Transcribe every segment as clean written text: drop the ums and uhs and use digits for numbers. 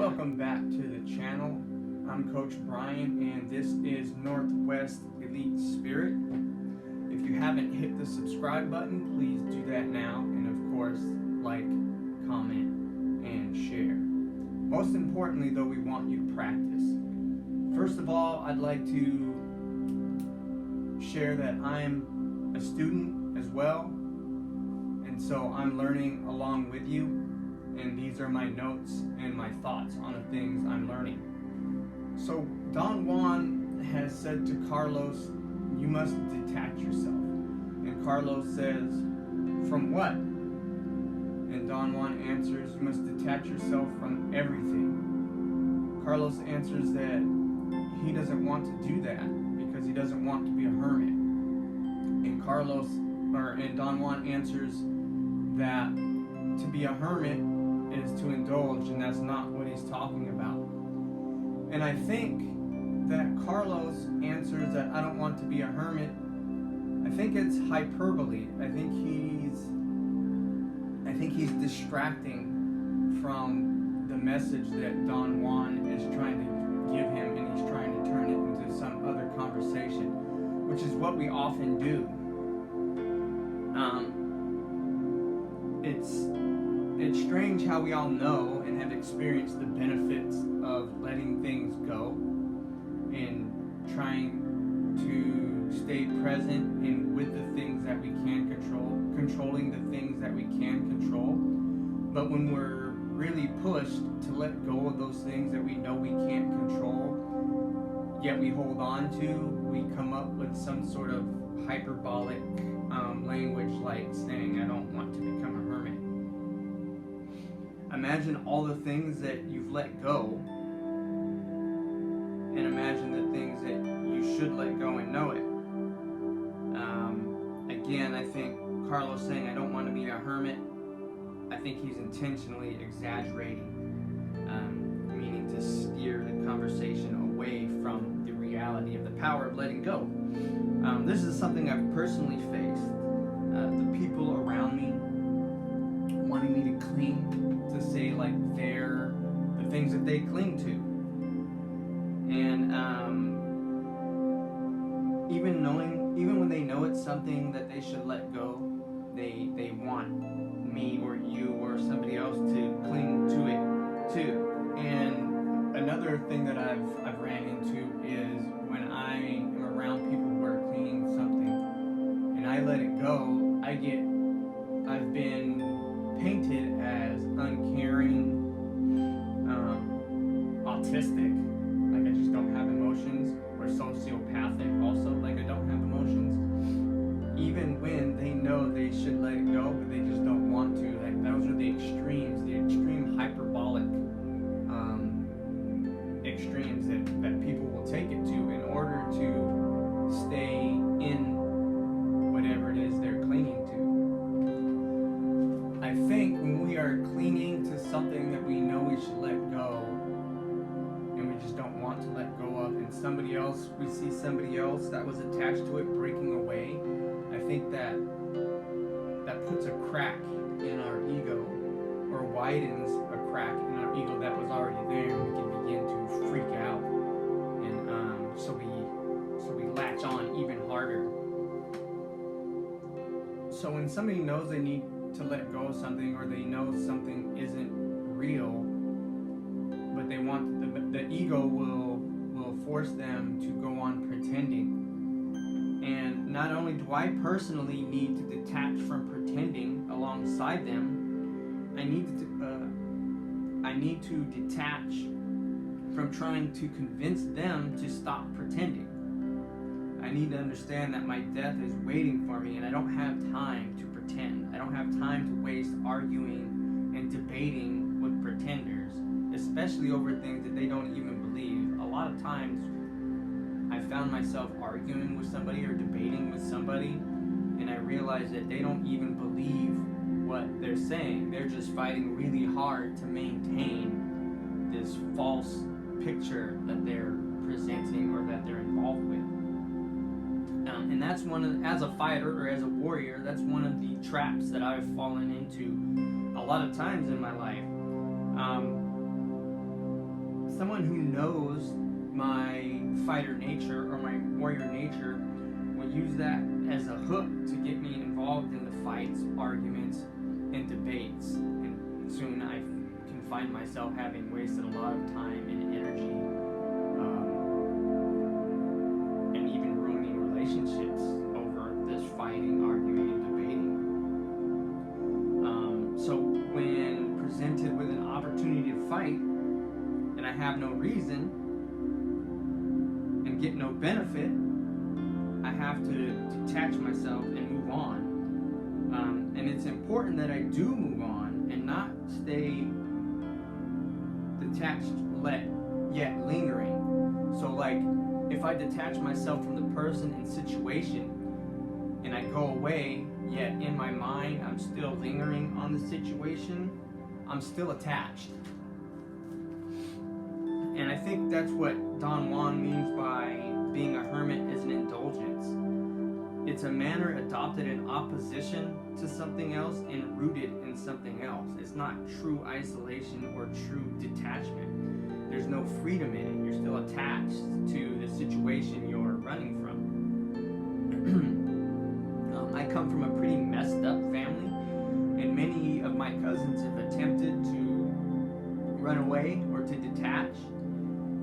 welcome back to the channel. I'm Coach Brian and this is Northwest Elite Spirit. If you haven't hit the subscribe button, please do that now, and of course, like, comment, and share. Most importantly though, we want you to practice. First of all, I'd like to share that I'm a student as well, and so I'm learning along with you. And these are my notes and my thoughts on the things I'm learning. So Don Juan has said to Carlos, you must detach yourself. And Carlos says, from what? And Don Juan answers, you must detach yourself from everything. Carlos answers that he doesn't want to do that because he doesn't want to be a hermit. And Don Juan answers that to be a hermit is to indulge, and that's not what he's talking about. And I think that Carlos answers that I don't want to be a hermit. I think it's hyperbole. I think he's distracting from the message that Don Juan is trying to give him, and he's trying to turn it into some other conversation, which is what we often do. It's strange how we all know and have experienced the benefits of letting things go and trying to stay present and with the things that we can control, controlling the things that we can control. But when we're really pushed to let go of those things that we know we can't control, yet we hold on to, we come up with some sort of hyperbolic language like saying, I don't want to become a hermit. Imagine all the things that you've let go, and imagine the things that you should let go and know it. Again, I think Carlos saying, I don't want to be a hermit, I think he's intentionally exaggerating, meaning to steer the conversation away from the reality of the power of letting go. This is something I've personally faced. The people around me wanting me to cling to say like they're the things that they cling to, and even when they know it's something that they should let go, they want me or you or somebody else to cling to it too. And another thing that I've ran into is when I am around people who are clinging to something and I let it go, I've been painted as uncaring, autistic, like I just don't have emotions, or sociopathic also, like I don't have emotions, even when they know they should let it go, but they just don't want to. Like those are the extreme hyperbolic extremes that people will take it to in order to stay in whatever it is they're clinging to. I think when we are clinging to something that we know we should let go, and we just don't want to let go of, and we see somebody else that was attached to it breaking away, I think that puts a crack in our ego, or widens a crack in our ego that was already there, and we can begin to freak out, and so we latch on even harder. So when somebody knows they need to let go of something, or they know something isn't real, but they want the ego will force them to go on pretending. And not only do I personally need to detach from pretending alongside them, I need to detach from trying to convince them to stop pretending. I need to understand that my death is waiting for me, and I don't have time to pretend. I don't have time to waste arguing and debating with pretenders, especially over things that they don't even believe. A lot of times I found myself arguing with somebody or debating with somebody, and I realized that they don't even believe what they're saying. They're just fighting really hard to maintain this false picture that they're presenting or that they're involved with. And that's as a fighter or as a warrior, that's one of the traps that I've fallen into a lot of times in my life. someone who knows my fighter nature or my warrior nature will use that as a hook to get me involved in the fights, arguments, and debates. And soon I can find myself having wasted a lot of time and energy, and even ruining relationships over this fighting, arguing, and debating. So when presented with an opportunity to fight, and I have no reason and get no benefit, I have to detach myself and move on. And it's important that I do move on and not stay detached yet lingering. So like, if I detach myself from the person and situation and I go away, yet in my mind I'm still lingering on the situation, I'm still attached. And I think that's what Don Juan means by being a hermit is an indulgence. It's a manner adopted in opposition to something else and rooted in something else. It's not true isolation or true detachment. There's no freedom in it. You're still attached to the situation you're running from. I come from a pretty messed up family, and many of my cousins have attempted to run away or to detach.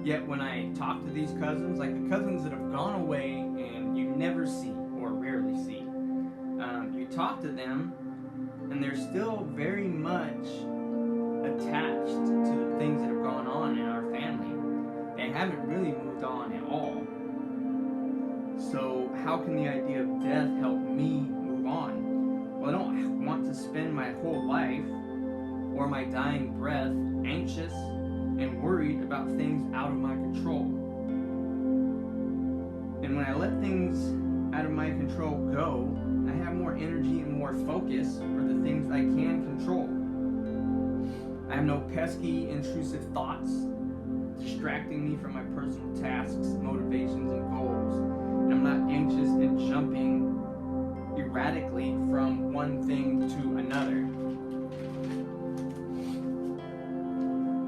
Yet when I talk to these cousins, like the cousins that have gone away and you never see or rarely see, you talk to them and they're still very much attached to the things that have gone on in our family. They haven't really moved on at all. So how can the idea of death help me move on? Well, I don't want to spend my whole life or my dying breath anxious and worried about things out of my control. And when I let things out of my control go, I have more energy and more focus for the things I can control. I have no pesky, intrusive thoughts distracting me from my personal tasks, motivations, and goals. And I'm not anxious and jumping erratically from one thing to another,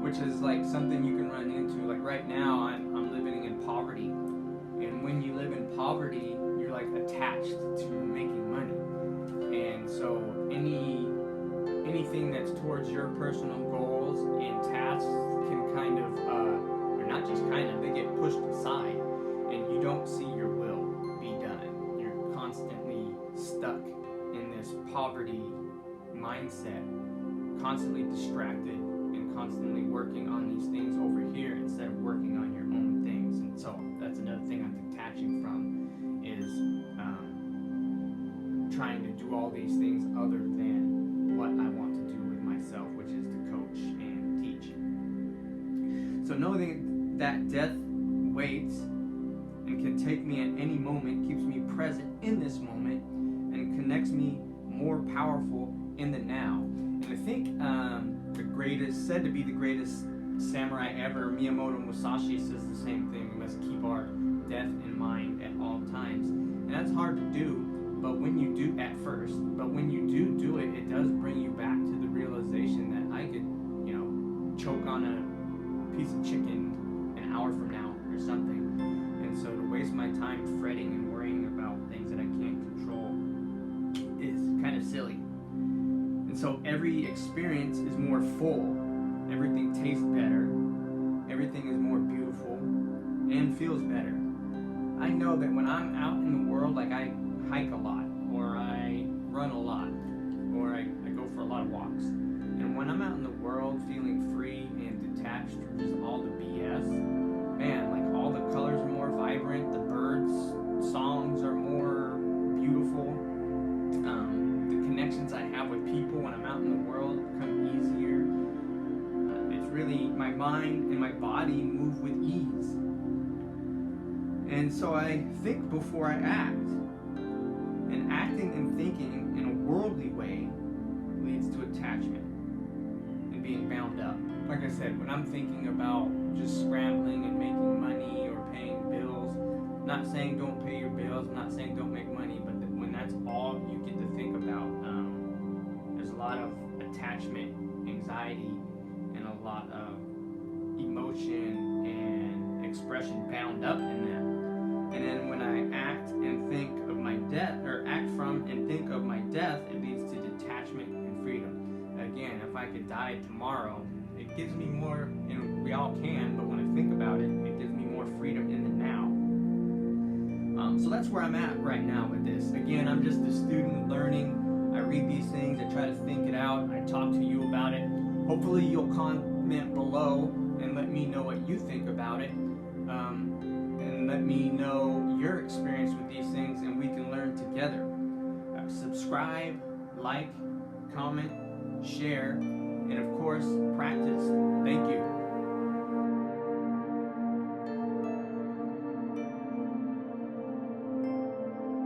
which is like something you can run into. Like right now, I'm living in poverty, and when you live in poverty, you're like attached to making money, and so anything that's towards your personal goals and tasks can kind of, or not just kind of, they get pushed aside, and you don't see your will be done. You're constantly stuck in this poverty mindset, constantly distracted, constantly working on these things over here instead of working on your own things. And so that's another thing I'm detaching from, is trying to do all these things other than what I want to do with myself, which is to coach and teach. So knowing that death waits and can take me at any moment keeps me present in this moment and connects me more powerful in the now. And I think said to be the greatest samurai ever, Miyamoto Musashi, says the same thing. We must keep our death in mind at all times. And that's hard to do, but when you do it, it does bring you back to the realization that I could, choke on a piece of chicken an hour from now or something. And so to waste my time fretting and worrying about things that I can't control is kind of silly. And so every experience is more full. Everything tastes better. Everything is more beautiful and feels better. I know that when I'm out in the world, like I hike a lot, or I run a lot, or I go for a lot of walks. And when I'm out in the world feeling free and detached from just all the BS, man, like all the colors are more vibrant, the birds' songs are more beautiful. The connections I have with people when I'm out in the world become easier. It's really, my mind and my body move with ease. And so I think before I act. And acting and thinking in a worldly way leads to attachment and being bound up. Like I said, when I'm thinking about just scrambling and making money or paying bills, not saying don't pay your bills, not saying don't make money, but when that's all you get to think about, there's a lot of attachment, anxiety, and a lot of emotion emotion and expression bound up in that. And then when I act and think of my death, or act from and think of my death, it leads to detachment and freedom. Again, if I could die tomorrow, it gives me more, and we all can, but when I think about it, it gives me more freedom in the now. So that's where I'm at right now with this. Again, I'm just a student learning. I read these things, I try to think it out, I talk to you about it. Hopefully you'll comment below and let me know what you think about it. And let me know your experience with these things, and we can learn together. Subscribe, like, comment, share, and of course, practice. Thank you.